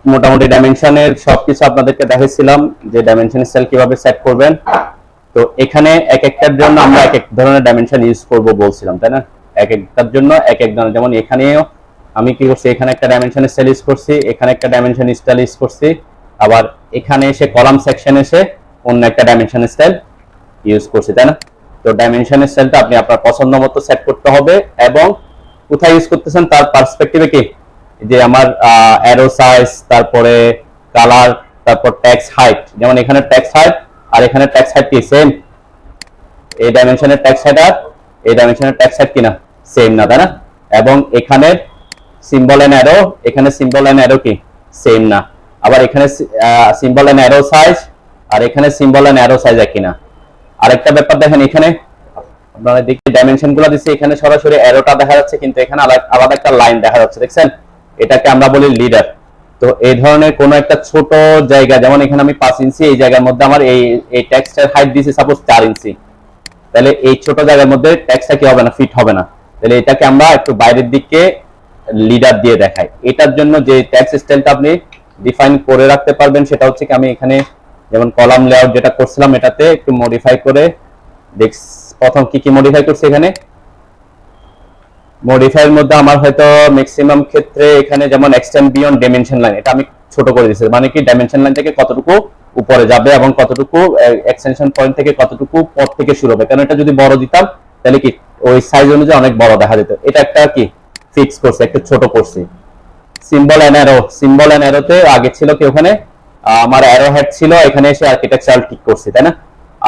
মোটামুটি ডাইমেনশনের সবকিছু আপনাদেরকে দেখাইছিলাম যে ডাইমেনশনের সেল কিভাবে সেট করবেন। তো এখানে এক একটার জন্য আমরা এক এক ধরনের ডাইমেনশন ইউজ করব বলছিলাম, তাই না? এক একটার জন্য এক এক ধরনের, যেমন এখানেও আমি কি করছি, এখানে একটা ডাইমেনশনের সেল ইউজ করছি, এখানে একটা ডাইমেনশন স্টাইল ইউজ করছি, আবার এখানে এসে কলাম সেকশন এসে অন্য একটা ডাইমেনশন স্টাইল ইউজ করছি, তাই না? তো ডাইমেনশনের সেলটা আপনি আপনার পছন্দ মতো সেট করতে হবে, এবং কোথায় ইউজ করতেছেন তার পার্সপেক্টিভে কি, যে আমার অ্যারো সাইজ, তারপরে কালার, তারপর টেক্সট হাইট, যেমন এখানে টেক্সট হাইট আর এখানে টেক্সট হাইট কি সেম? এই ডাইমেনশনের টেক্সট হাইট আর এই ডাইমেনশনের টেক্সট হাইট কিনা সেম না, তাই না? এবং এখানে সিম্বল এন্ড অ্যারো, এখানে সিম্বল এন্ড অ্যারো কি সেম না। আবার এখানে সিম্বল এন্ড অ্যারো সাইজ আর এখানে সিম্বল এন্ড অ্যারো সাইজ একই না। আরেকটা ব্যাপার দেখেন, এখানে আপনারা দেখি ডাইমেনশন গুলো দিচ্ছে, এখানে সরাসরি অ্যারোটা দেখা যাচ্ছে, কিন্তু এখানে আলাদা একটা লাইন দেখা যাচ্ছে, দেখছেন? এটাকে আমরা বলি লিডার। তো এই ধরনের কোন একটা ছোট জায়গা, যেমন এখানে আমি 5 ইঞ্চি, এই জায়গার মধ্যে আমার এই টেক্সটের হাইট দিয়েছি সাপোজ 4 ইঞ্চি, তাহলে এই ছোট জায়গার মধ্যে টেক্সটটা কি হবে না, ফিট হবে না। তাহলে এটাকে আমরা একটু বাইরের দিকে লিডার দিয়ে দেখাই। এটার জন্য যে টেক্সট স্টাইলটা আপনি ডিফাইন করে রাখতে পারবেন সেটা হচ্ছে কি, আমি এখানে যেমন কলাম লেআউট যেটা করছিলাম এটাতে একটু মডিফাই করে প্রথম কি কি মডিফাই করছি, এখানে মডিফাইয়ের মধ্যে আমার হয়তো ম্যাক্সিমাম ক্ষেত্রে এখানে যেমন এক্সটেন্ড বিয়ন্ড ডাইমেনশন লাইন, এটা আমি ছোট করে দিয়েছি, মানে কি ডাইমেনশন লাইন থেকে কতটুকু উপরে যাবে এবং কতটুকু এক্সটেনশন পয়েন্ট থেকে কতটুকু পথ থেকে শুরু হবে। কারণ এটা যদি বড় দিতাম তাহলে কি ওই সাইজ অনুযায়ী অনেক বড় দেখা যেত। এটা একটা কি ফিক্স করছে, একটা ছোট করছি। Symbol and arrow, symbol and অ্যারোতে আগে ছিল কি, ওখানে আমার অ্যারো হেড ছিল, এখানে এসে আর্কিটেকচারাল ঠিক করছি, তাই না?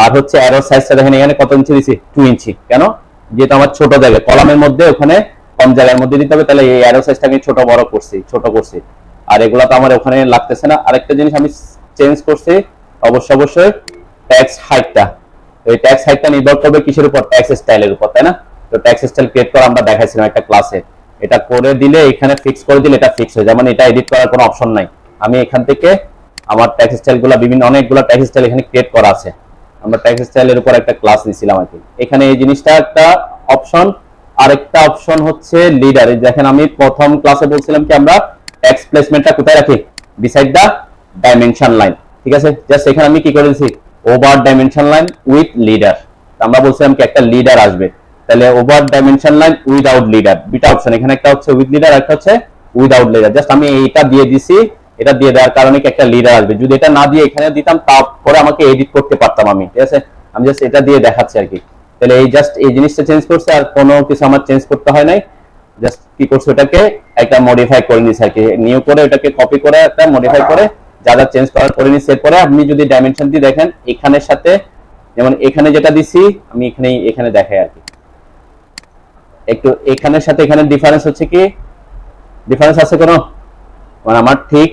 আর হচ্ছে অ্যারো সাইজটা দেখেন, এখানে কত ইঞ্চি দিছি, 2 ইঞ্চি। কেন? যেহেতু আমার ছোট জায়গা, কলামের মধ্যে ওখানে কম জায়গার মধ্যে দিতে হবে, তাহলে এই অ্যারো সাইজটা আমি ছোট করছি। আর এগুলা তো আমার ওখানে লাগতেছে না। আরেকটা জিনিস আমি চেঞ্জ করছি, অবশ্যই টেক্সট হাইটটা। এই টেক্সট হাইটটা নির্ভর করবে কিসের উপর? টেক্সট স্টাইলের উপর, তাই না? তো টেক্সট স্টাইল ক্রিয়েট করা আমরা দেখাইছিলাম একটা ক্লাসে। এটা করে দিলে, এখানে ফিক্স করে দিলে এটা ফিক্স হয়ে যায়, মানে এটা এডিট করার কোনো অপশন নাই। আমি এখান থেকে আমার টেক্সট স্টাইলগুলো বিভিন্ন অনেকগুলো টেক্সট স্টাইল এখানে ক্রিয়েট করা আছে। আমরা টেক্সট স্টাইলের উপর একটা ক্লাস নিছিলাম আর কি। এখানে এই জিনিসটা একটা অপশন। আরেকটা অপশন হচ্ছে লিডার। দেখেন আমি প্রথম ক্লাসে বলছিলাম কি, আমরা টেক্সট প্লেসমেন্টটা কোথায় রাখি? বিসাইড দা ডাইমেনশন লাইন, ঠিক আছে? জাস্ট এখানে আমি কি করেছি, over dimension line with leader. আমরা বলছিলাম কি একটা লিডার আসবে, তাহলে over dimension line without leader, দুইটা অপশন এখানে, একটা হচ্ছে উইথ লিডার, একটা হচ্ছে উইদাউট লিডার। জাস্ট আমি এইটা দিয়ে দিছি, এটা দিয়ে দেওয়ার কারণে কি একটা লিডার আসবে। যদি এটা না দিয়ে এখানে দিতাম, তারপরে আমাকে এডিট করতে পারতাম আমি, ঠিক আছে? আমি জাস্ট এটা দিয়ে দেখাচ্ছি আর কি। তাহলে এই জাস্ট এই জিনিসটা চেঞ্জ করছে, আর কোনো কিছু আমার চেঞ্জ করতে হয় নাই। জাস্ট কি করছে, ওটাকে একটা মডিফাই করে নিছে আর কি, নিউ করে ওটাকে কপি করে একটা মডিফাই করে যা যা চেঞ্জ করার করে নিছে। এরপরে আপনি যদি ডাইমেনশন দিয়ে দেখেন, এখানের সাথে যেমন এখানে যেটা দিছি আমি এখানে দেখাই আর কি, একটু এখানের সাথে এখানে ডিফারেন্স হচ্ছে কি, ডিফারেন্স আছে কোনো? মানে আমার ঠিক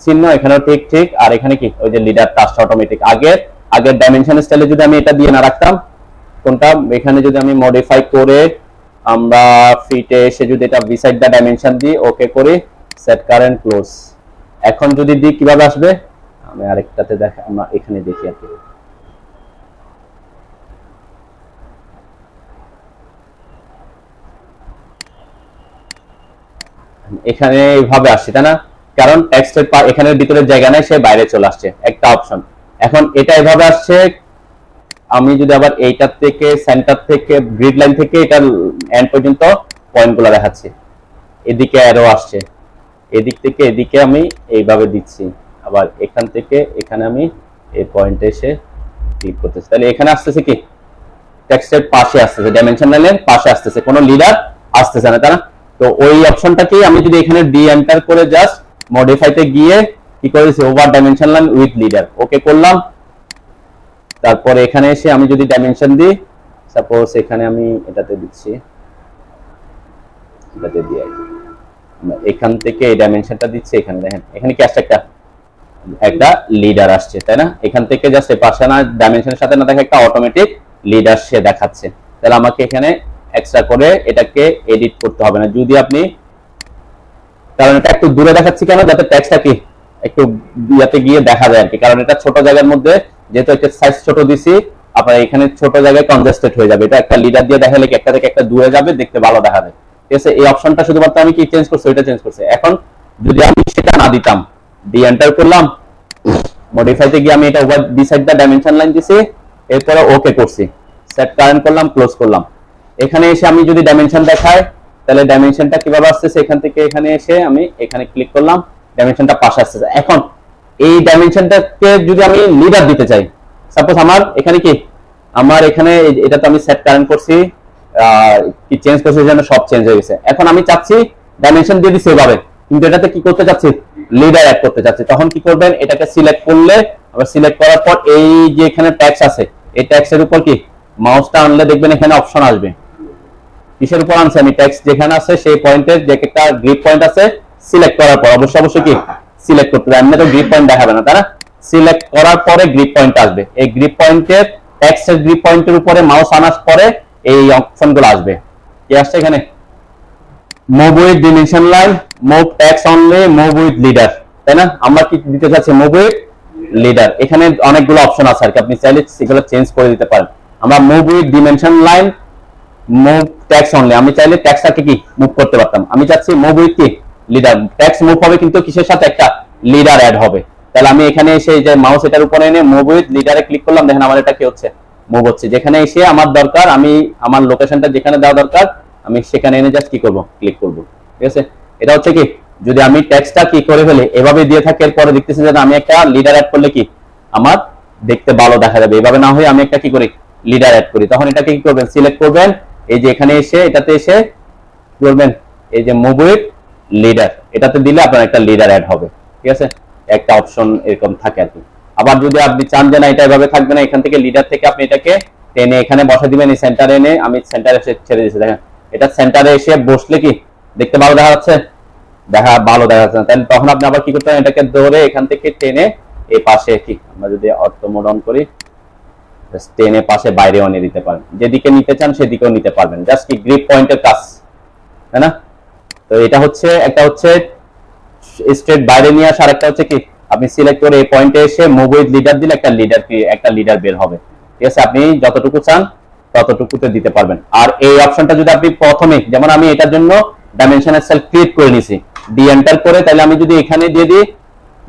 চিহ্ন এখানেও ঠিক, আর এখানে কি ওই যে লিডার টাস্ক অটোমেটিক। আগের ডাইমেনশন স্টাইলে যদি আমি এটা দিয়ে না রাখতাম, কোনটা, এখানে যদি আমি মডিফাই করে আমরা ফিটে এসে যদি এটা বিসাইড দা ডাইমেনশন দিই, ওকে করি, সেট কারেন্ট ক্লোজ, এখন যদি দিই কিভাবে আসবে? আমি আরেকটাতে দেখা, আমরা এখানে দেখি আর কি। এখানে এইভাবে আসছে, তাই না? কারণ টেক্সটের এখানে ভিতরের জায়গা নাই, সে বাইরে চলে আসছে, একটা অপশন। এখন এটা এভাবে আসছে। আমি যদি আবার এইটার থেকে, সেন্টার থেকে, গ্রিড লাইন থেকে এটা এন্ড পর্যন্ত পয়েন্টগুলো দেখাচ্ছি, এদিকে অ্যারো আসছে, এদিক থেকে এদিকে আমি এইভাবে দিচ্ছি, আবার এখান থেকে এখানে আমি এই পয়েন্টে এসে ক্লিক করতেছি, তাহলে এখানে আসতেছে কি টেক্সটের পাশে আসতেছে, ডাইমেনশন লাইনের পাশে আসতেছে, কোনো লিডার আসতেছে না, তাই না? তো ওই অপশনটাকে আমি যদি এখানে ডি এন্টার করে জাস্ট মডিফাইতে গিয়ে কি করেছি, over dimension line with leader, okay করলাম। তারপরে এখানে এসে আমি যদি ডাইমেনশন দিই, সাপোজ এখানে আমি এটাতে দিচ্ছি, এটাতে দিয়ে এখান থেকে এই ডাইমেনশনটা দিচ্ছি, এখানে দেখেন এখানে কি আসছে, একটা লিডার আসছে, তাই না? এখান থেকে জাস্ট পাশে না ডাইমেনশনের সাথে না দেখে একটা অটোমেটিক লিডার সে দেখাচ্ছে। তাহলে আমাকে এখানে এক্সট্রা করে এটাকে এডিট করতে হবে না। যদি আপনি, কারণ এটা একটু দূরে দেখাচ্ছি কেন, যাতে টেক্সটটা কি একটু ইয়াতে গিয়ে দেখা যায় আর কি। কারণ এটা ছোট জায়গার মধ্যে, যেহেতু একটা সাইজ ছোট দিছি, আপনার এখানে ছোট জায়গায় কনজেস্টেড হয়ে যাবে। এটা একটা লিডার দিয়ে দেখালে কি একটা থেকে একটা দূরে যাবে, দেখতে ভালো দেখাবে, ঠিক আছে? এই অপশনটা শুধুমাত্র আমি কি চেঞ্জ করছি, ওইটা চেঞ্জ করছি। এখন যদি আমি সেটা না দিতাম, ডি এন্টার করলাম, মডিফাইতে গিয়ে আমি এটা ওভার বিসাইড দা ডাইমেনশন লাইন দিছি, এরপরে ওকে করছি, সেট কারেন্ট করলাম, ক্লোজ করলাম। এখানে এসে আমি যদি ডাইমেনশন দেখাই তাহলে ডাইমেনশনটা কিভাবে আসছে, এখান থেকে এখানে এসে আমি এখানে ক্লিক করলাম, ডাইমেনশনটা পাশে আসছে। এখন এই ডাইমেনশনটাকে যদি আমি লিডার দিতে চাই, সাপোজ আমার এখানে কি, আমার এখানে এটা তো আমি সেট কারেন্ট করছি, কি চেঞ্জ করছি, যেন সব চেঞ্জ হয়ে গেছে। এখন আমি চাচ্ছি ডাইমেনশন দিয়ে দিছি এভাবে, কিন্তু এটাতে কি করতে চাচ্ছি, লিডার অ্যাড করতে চাচ্ছি। তখন কি করবেন, এটাকে সিলেক্ট করলে, আবার সিলেক্ট করার পর এই যে এখানে ট্যাক্স আছে, এই ট্যাক্সের উপর কি মাউসটা আনলে দেখবেন এখানে অপশন আসবে। কিসের উপর আনছে, আমি ট্যাক্স যেখানে আছে সেই পয়েন্টের যে একটা গ্রিপ পয়েন্ট আছে, সিলেক্ট করার পর অবশ্যই কি সিলেক্ট করতে হবে, এমনি তো গ্রিপ পয়েন্ট দেখাবে না, তাই না? সিলেক্ট করার পরে গ্রিপ পয়েন্ট আসবে, এই গ্রিপ পয়েন্টের ট্যাক্সের গ্রিপ পয়েন্টের উপরে মাউস আনার পরে এই অপশনগুলো আসবে। কি আসছে এখানে, move with dimension line, move tax only, move with leader, তাই না? আমরা কি দিতে চাচ্ছি, মুভ উইথ লিডার। এখানে অনেকগুলো অপশন আছে আর কি, আপনি চাইলে সেগুলো চেঞ্জ করে দিতে পারেন। আমরা move with dimension line, move tax only, আমি চাইলে ট্যাক্সটাকে কি মুভ করতে পারতাম, আমি চাচ্ছি মুভ উইথ কি লিডার। ট্যাক্স মুভ হবে কিন্তু কিসের সাথে, একটা লিডার অ্যাড হবে। তাহলে আমি এখানে এসে যে মাউস এটার উপরে এনে মুভ উইথ লিডারে ক্লিক করলাম, দেখেন আমার এটা কি হচ্ছে, মুভ হচ্ছে। যেখানে এসে আমার দরকার, আমি আমার লোকেশনটা যেখানে দেওয়া দরকার আমি সেখানে এনে জাস্ট কি করব, ক্লিক করব, ঠিক আছে? এটা হচ্ছে কি, যদি আমি ট্যাক্সটা কি করে ফেলি এভাবে দিয়ে থাকি, এরপরে দেখতেছি যে আমি একটা লিডার অ্যাড করলে কি আমার দেখতে ভালো দেখা যাবে। এভাবে না হয়ে আমি একটা কি করি, লিডার অ্যাড করি, তখন এটাকে কি করবেন, সিলেক্ট করবেন, এই যে এখানে এসে এটাতে এসে বলবেন এই যে মুভ উইথ লিডার, এটাতে দিলে আপনার একটা লিডার অ্যাড হবে, ঠিক আছে? একটা অপশন এরকম থাকে আর কি। আবার যদি আপনি চান যে না এটা এভাবে থাকবে না, এখান থেকে লিডার থেকে আপনি এটাকে টেনে এখানে বসা দিবেন, এই সেন্টারে এনে, আমি সেন্টারে এসে ছেড়ে দিয়েছি, দেখেন এটা সেন্টারে এসে বসলে কি দেখতে ভালো দেখা যাচ্ছে, ভালো দেখা যাচ্ছে না, তাহলে তখন আপনি আবার কি করতে পারেন, এটাকে ধরে এখান থেকে টেনে এই পাশে কি, আমরা যদি অটো মোড অন করি, টেনে পাশে বাইরেও নিয়ে দিতে পারেন, যেদিকে নিতে চান সেদিকেও নিতে পারবেন, জাস্ট কি গ্রিপ পয়েন্টের কাজ, তাই না? তো এটা হচ্ছে একটা হচ্ছে স্ট্রেট বাইরে নিয়ে আসা, আর একটা হচ্ছে কি আপনি সিলেক্ট করে এই পয়েন্টে এসে মুভ উইথ লিডার দিলে একটা লিডার বের হবে, ঠিক আছে? আপনি যতটুকু চান ততটুকুতে দিতে পারবেন। আর এই অপশনটা যদি আপনি প্রথমে, যেমন আমি এটার জন্য ডাইমেনশনাল সেল ক্রিয়েট করে নিছি, ডি এন্টার করে, তাহলে আমি যদি এখানে দিয়ে দিই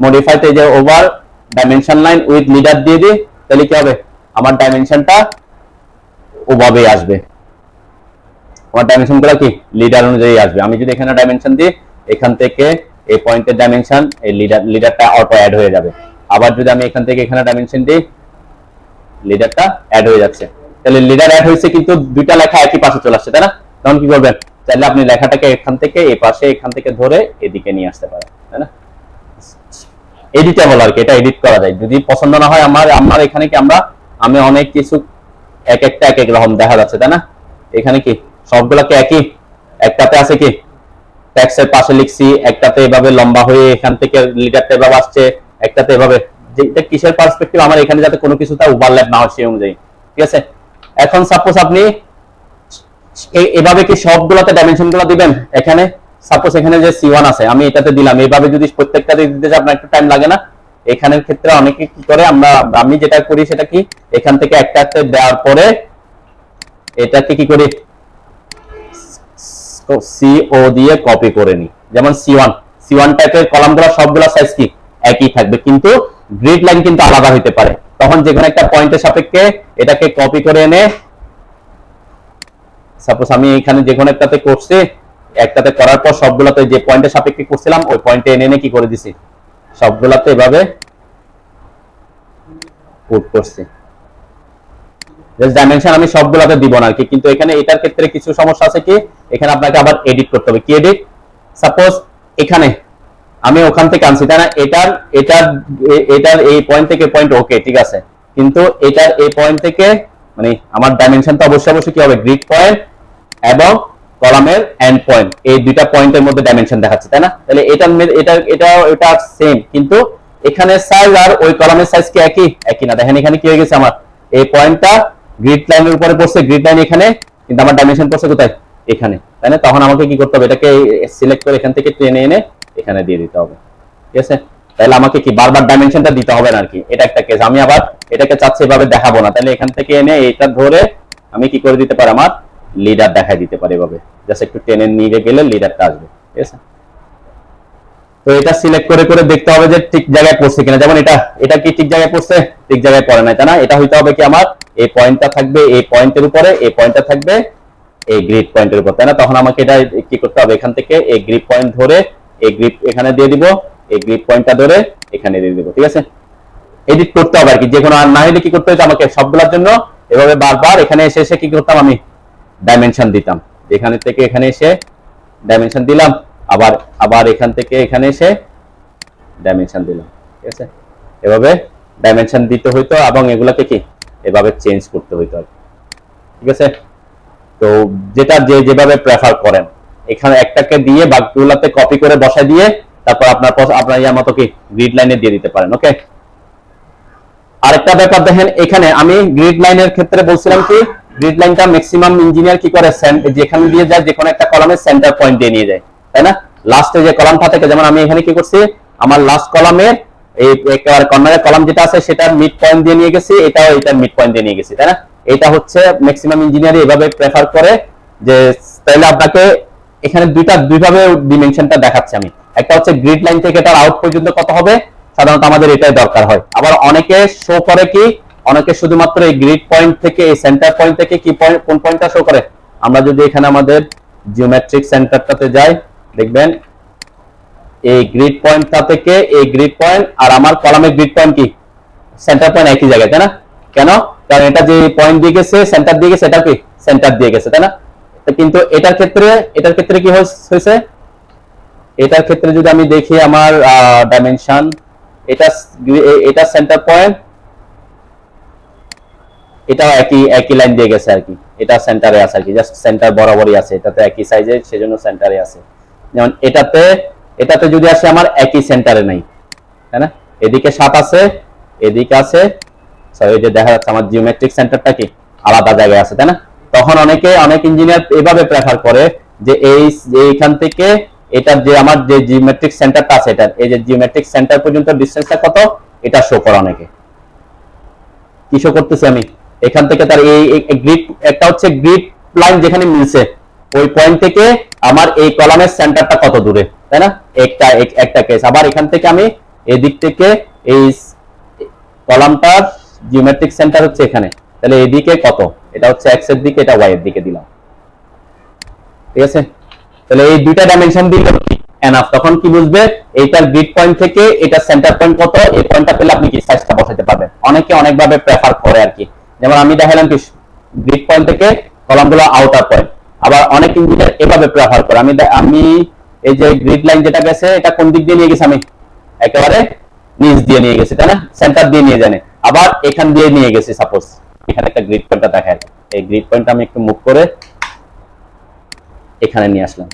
মডিফাইতে যে over dimension line with leader দিয়ে দিই, তাহলে কি হবে, আমার ডাইমেনশনটা ওভাবে আসবে, আমার ডাইমেনশন গুলো কি লিডার অনুযায়ী আসবে। আমি যদি এখানে ডাইমেনশন দিই, এখান থেকে এই পয়েন্টের ডাইমেনশন, এই লিডারটা অটো অ্যাড হয়ে যাবে। আবার যদি আমি এখান থেকে এখানে ডাইমেনশন দিই, লিডারটা অ্যাড হয়ে যাচ্ছে, তাহলে লিডার অ্যাড হয়েছে কিন্তু দুইটা লেখা একই পাশে চলে আসছে, তাই না? তখন কি করবেন, চাইলে আপনি লেখাটাকে এখান থেকে এই পাশে, এখান থেকে ধরে এদিকে নিয়ে আসতে পারেন, তাই না? এডিটেবল আর কি, এটা এডিট করা যায়। যদি পছন্দ না হয় আমার এখানে কি আমি অনেক কিছু এক একটা এক এক রকম দেখা যাচ্ছে, তাই না? এখানে কি সবগুলোকে একই, একটাতে আছে কি ট্যাক্সের পাশে লিখছি, একটাতে এভাবে লম্বা হয়ে এখান থেকে লিডারটা এভাবে আসছে, একটাতে এভাবে, যেটা কিসের পার্সপেক্টিভ, আমার এখানে যাতে কোনো কিছুতে ওভারল্যাপ না হয় সেই অনুযায়ী, ঠিক আছে? এখন সাপোজ আপনি এভাবে কি সবগুলোতে ডাইমেনশন গুলো দিবেন, এখানে সাপোজ এখানে যে C1 আছে আমি এটাতে দিলাম, এইভাবে যদি প্রত্যেকটাতে দিতে আপনার একটু টাইম লাগে না? এখানের ক্ষেত্রে অনেকে কি করে, আমি যেটা করি সেটা কি, এখান থেকে একটা একটা দেওয়ার পরে এটাকে কি করি, CO দিয়ে কপি করে নি, যেমন C1 টাইপের কলামগুলো সবগুলো সাইজ কি একই থাকবে, কিন্তু গ্রিড লাইন কিন্তু আলাদা হতে পারে। তখন যে কোনো একটা পয়েন্টের সাপেক্ষে এটাকে কপি করে এনে, সাপোজ আমি এখানে যে কোনো একটাতে করছি, একটাতে করার পর সবগুলোতে যে পয়েন্টের সাপেক্ষে করছিলাম ওই পয়েন্টে এনে এনে কি করে দিছি, সবগুলোতে এভাবে পুট করছি। ডাইমেনশন আমি সবগুলোতে দিব না আর কি, কিন্তু এখানে এটার ক্ষেত্রে কিছু সমস্যা আছে কি, এখানে আপনাকে আবার এডিট করতে হবে। কি এডিট? সাপোজ এখানে আমি ওখান থেকে আনছি, তাই না? এটার এই পয়েন্ট থেকে পয়েন্ট ওকে, ঠিক আছে, কিন্তু এটার এই পয়েন্ট থেকে মানে আমার ডাইমেনশন তো অবশ্যই কি হবে, গ্রিড পয়েন্ট এবং কলামের এন্ড পয়েন্ট, এই দুইটা পয়েন্টের মধ্যে ডাইমেনশন দেখাচ্ছে, তাই না? তাহলে এটা সেম, কিন্তু এখানে সাইজ আর ওই কলামের সাইজ কি একই না। দেখেন এখানে কি হয়ে গেছে, আমার এই পয়েন্টটা গ্রিড লাইনের উপরে পড়ছে, গ্রিড লাইন এখানে, কিন্তু আমার ডাইমেনশন পড়ছে কোথায়, এখানে, তাই না? তখন আমাকে কি করতে হবে, এটাকে সিলেক্ট করে এখান থেকে টেনে এনে এখানে দিয়ে দিতে হবে, ঠিক আছে? তাহলে আমাকে কি বারবার ডাইমেনশনটা দিতে হবে না আর কি, এটা একটা কেস। আমি আবার এটাকে চাচ্ছি এভাবে দেখাবো না, তাহলে এখান থেকে এনে এটা ধরে আমি কি করে দিতে পারি, আমার লিডার দেখাই দিতে পারি এভাবে, জাস্ট একটু টেনে নিয়ে গেলে লিডারটা আসবে, ঠিক আছে? তো এটা সিলেক্ট করে করে দেখতে হবে যে ঠিক জায়গায় পড়ছে কিনা। যেমন এটা কি ঠিক জায়গায় পড়ছে? ঠিক জায়গায় পড়ে নাই, তাই না? এটা হইতে হবে কি আমার এই পয়েন্টটা থাকবে এই পয়েন্টের উপরে, এই পয়েন্টটা থাকবে এই গ্রিড পয়েন্টের উপর, তাই না? তখন আমাকে এটা কি করতে হবে, এখান থেকে এই গ্রিড পয়েন্ট ধরে এই গ্রিড এখানে দিয়ে দিব, এই গ্রিড পয়েন্টটা ধরে এখানে দিয়ে দিব, ঠিক আছে? এডিট করতে হবে আর কি, যে কোনো। আর না হলে কি করতে হতো আমাকে সবগুলোর জন্য এভাবে বারবার এখানে এসে এসে কি করতাম, আমি ডাইমেনশন দিতাম। এখানে থেকে এখানে এসে ডাইমেনশন দিলাম, আবার আবার এখান থেকে এখানে এসে ডাইমেনশন দিলাম, ঠিক আছে? এভাবে ডাইমেনশন দিতে হইতো এবং এগুলাকে কি এভাবে চেঞ্জ করতে হইতো, ঠিক আছে? তো যেটা যেভাবে প্রেফার করেন, এখানে একটাকে দিয়ে বাকিগুলোতে কপি করে বসাই দিয়ে তারপর আপনার ইয়ার মতো কি গ্রিড লাইনে দিয়ে দিতে পারেন। ওকে, আরেকটা ব্যাপার দেখেন, এখানে আমি গ্রিড লাইনের ক্ষেত্রে বলছিলাম কি গ্রিড লাইনটা ম্যাক্সিমাম ইঞ্জিনিয়ার কি করে, যেখানে দিয়ে যায় যে কোনো একটা কলামের সেন্টার পয়েন্ট দিয়ে নিয়ে যায়, তাই না? লাস্টে যে কলামটা থাকে, যেমন আমি এখানে কি করছি, আমার লাস্ট কলামের এই একেবারে কর্নারের কলাম যেটা আছে সেটার মিড পয়েন্ট দিয়ে নিয়ে গেছি, এটাও এটার মিড পয়েন্ট দিয়ে নিয়ে গেছি, তাই না? এটা হচ্ছে ম্যাক্সিমাম ইঞ্জিনিয়ার এভাবে প্রেফার করে যে তাহলে আপনাকে এখানে দুইভাবে ডিমেনশনটা দেখাচ্ছি আমি। একটা হচ্ছে গ্রিড লাইন থেকে এটার আউট পর্যন্ত কত হবে, সাধারণত আমাদের এটাই দরকার হয়। আবার অনেকে শো করে কি, অনেকে শুধুমাত্র এই গ্রিড পয়েন্ট থেকে এই সেন্টার পয়েন্ট থেকে কি পয়েন্ট, কোন পয়েন্টটা শো করে। আমরা যদি এখানে আমাদের জিওমেট্রিক সেন্টারটাতে যাই, দেখবেন এই গ্রিড পয়েন্টটা থেকে এই গ্রিড পয়েন্ট আর আমার কলামের গ্রিড পয়েন্ট কি সেন্টার পয়েন্ট একই জায়গায়, তাই না? কেন? কারণ এটা যে পয়েন্ট দিয়ে গেছে সেন্টার দিয়ে গেছে, এটা কি সেন্টার দিয়ে গেছে, তাই না? কিন্তু এটার ক্ষেত্রে কি হয়েছে, এটার ক্ষেত্রে যদি আমি দেখি আমার ডাইমেনশন, এটা সেন্টার পয়েন্ট, এটাও একই লাইন দিয়ে গেছে আর কি, এটা সেন্টারে আছে আর কি, জাস্ট সেন্টার বরাবরই আছে, এটাতে একই সাইজে, সেজন্য সেন্টারে আছে। যেমন এটাতে যদি আসে আমার একই সেন্টারে নাই, তাই না? এদিকে 7 আছে, এদিকে আছে, এই যে দেখা যাচ্ছে আমার জিওমেট্রিক সেন্টারটা কি আলাদা জায়গায় আছে, তাই না? তখন অনেক ইঞ্জিনিয়ার এভাবে প্রেফার করে যে এইখান থেকে এটার যে আমার যে জিওমেট্রিক সেন্টারটা আছে, এটা এই যে জিওমেট্রিক সেন্টার পর্যন্ত ডিসটেন্সটা কত, এটা শো করে অনেকে। কি শো করতেছে আমি এখান থেকে তার এই গ্রিড, একটা হচ্ছে গ্রিড লাইন যেখানে মিলছে ওই পয়েন্ট থেকে আমার এই কলামের সেন্টারটা কত দূরে, তাই না? একটা কেস। আবার এখান থেকে আমি এই দিক থেকে এই কলামটার জিওমেট্রিক সেন্টার হচ্ছে এখানে, তাহলে এদিকে কত, এটা হচ্ছে এক্স এর দিকে, এটা ওয়াই এর দিকে দিলাম, ঠিক আছে? তাহলে এই দুইটা ডাইমেনশন দিলে এনাফ। তখন কি বুঝবে এইটার গ্রিড পয়েন্ট থেকে এটা সেন্টার পয়েন্ট কত, এই পয়েন্টটা পেলে আপনি কি সাইজটা বসাতে পারবেন। অনেকে অনেকভাবে প্রেফার করে আর কি। যেমন আমি দেখালাম কি গ্রিড পয়েন্ট থেকে কলামগুলো আউটার পয়েন্ট, আবার অনেক ইঞ্জিনিয়ার এভাবে প্রেফার করে। আমি এই যে গ্রিড লাইন যেটা গেছে এটা কোন দিক দিয়ে নিয়ে গেছি, আমি একেবারে নিচ দিয়ে নিয়ে গেছি, তাই না? সেন্টার দিয়ে নিয়ে জানে, আবার এখান দিয়ে নিয়ে গেছি। সাপোজ এখানে একটা গ্রিড পয়েন্টটা দেখায়, এই গ্রিড পয়েন্টটা আমি একটু মুভ করে এখানে নিয়ে আসলাম।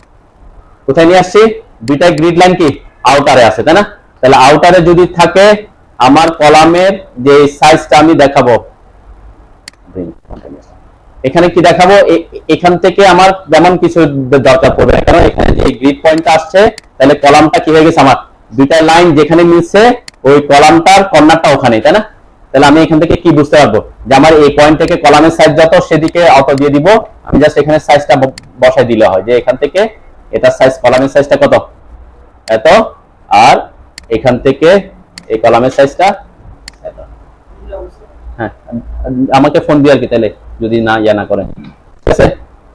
কোথায় নিয়ে আসছি, দুইটা গ্রিড লাইন কি আউটারে আছে, তাই না? তাহলে আউটারে যদি থাকে আমার কলামের যে সাইজটা আমি দেখাবো, এখানে কি দেখাবো, এখান থেকে আমার যেমন কিছু দরকার পড়বে, কারণ এখানে যে গ্রিড পয়েন্টটা আসছে, তাহলে কলামটা কি হয়ে গেছে আমার দুইটা লাইন যেখানে মিলছে ওই কলামটার কর্নারটা ওখানে, তাই না? তাহলে আমি এখান থেকে কি বুঝতে পারবো যে আমার এই পয়েন্ট থেকে কলামের সাইজ যত সেদিকে অত দিয়ে দিব। আমি জাস্ট এখানে সাইজটা বসাই দিলে হয় যে এখান থেকে এটার সাইজ, কলামের সাইজটা কত এত, আর এখান থেকে এই কলামের সাইজটা এত। হ্যাঁ, আমাকে ফোন দিয়ে আর কি, তাহলে যদি না না করে, ঠিক আছে?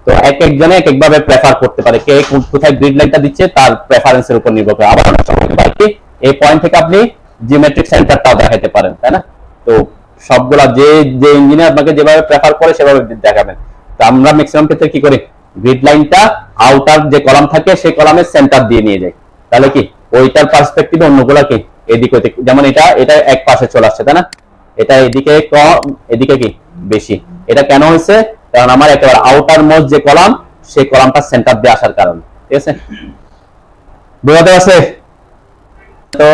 তো একজনে এক একভাবে প্রেফার করতে পারে, কে কোথায় গ্রিড লাইনটা দিচ্ছে তার প্রেফারেন্সের উপর নির্ভর করে। আবার অনেক সময় এই পয়েন্ট থেকে আপনি জিওমেট্রিক সেন্টারটাও দেখাতে পারেন, তাই না? তো সবগুলা যে ইঞ্জিনিয়ার আপনাকে যেভাবে প্রেফার করে সেভাবে দেখাবেন। তো আমরা ম্যাক্সিমাম ক্ষেত্রে কি করি, গ্রিড লাইনটা আউটার যে কলাম থাকে সেই কলামের সেন্টার দিয়ে নিয়ে যাই, তাহলে কি ওইটার পার্সপেক্টিভে অন্যগুলা কি এদিক ওইদিক, যেমন এটা এক পাশে চলে আসছে, তাই না? এটা এদিকে কম, এদিকে কি বেশি। এটা কেন হয়েছে, কারণ আমার একেবারে আউটার মোস্ট যে কলাম সেই কলামটা সেন্টার দিয়ে আসার কারণে, ঠিক আছে? বোঝাতে আছে? তো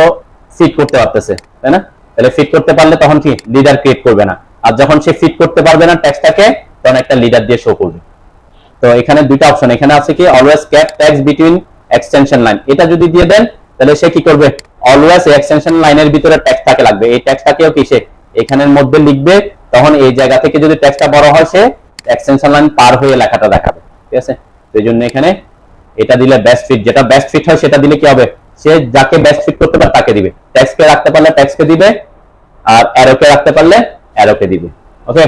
ফিট করতে পারতেছে, তাই না? তাহলে ফিট করতে পারলে তখন কি লিডার ক্রিয়েট করবে না, আর যখন সে ফিট করতে পারবে না টেক্সটটাকে, তখন একটা লিডার দিয়ে শো করবে। তো এখানে দুইটা অপশন, এখানে আছে কি always cap text between extension line, এটা যদি দিয়ে দেন তাহলে সে কি করবে, অলওয়েজ এক্সটেনশন লাইনের ভিতরে টেক্সটটাকে লাগবে, এই টেক্সটটাকেও কি সে এখানের মধ্যে লিখবে। তখন এই জায়গা থেকে যদি টেক্সটটা বড় হয় সে এক্সটেনশন লাইন পার হয়ে লেখাটা দেখাবে, ঠিক আছে? তো এই জন্য এখানে এটা দিলে বেস্ট ফিট, যেটা বেস্ট ফিট হয় সেটা দিলে কি হবে, সে যাকে বেস্ট ফিট করতে পারে তাকে দিবে, টেক্সটকে রাখতে পারলে টেক্সটকে দিবে, আর অ্যারোকে রাখতে পারলে অ্যারোকে দিবে। ওকে।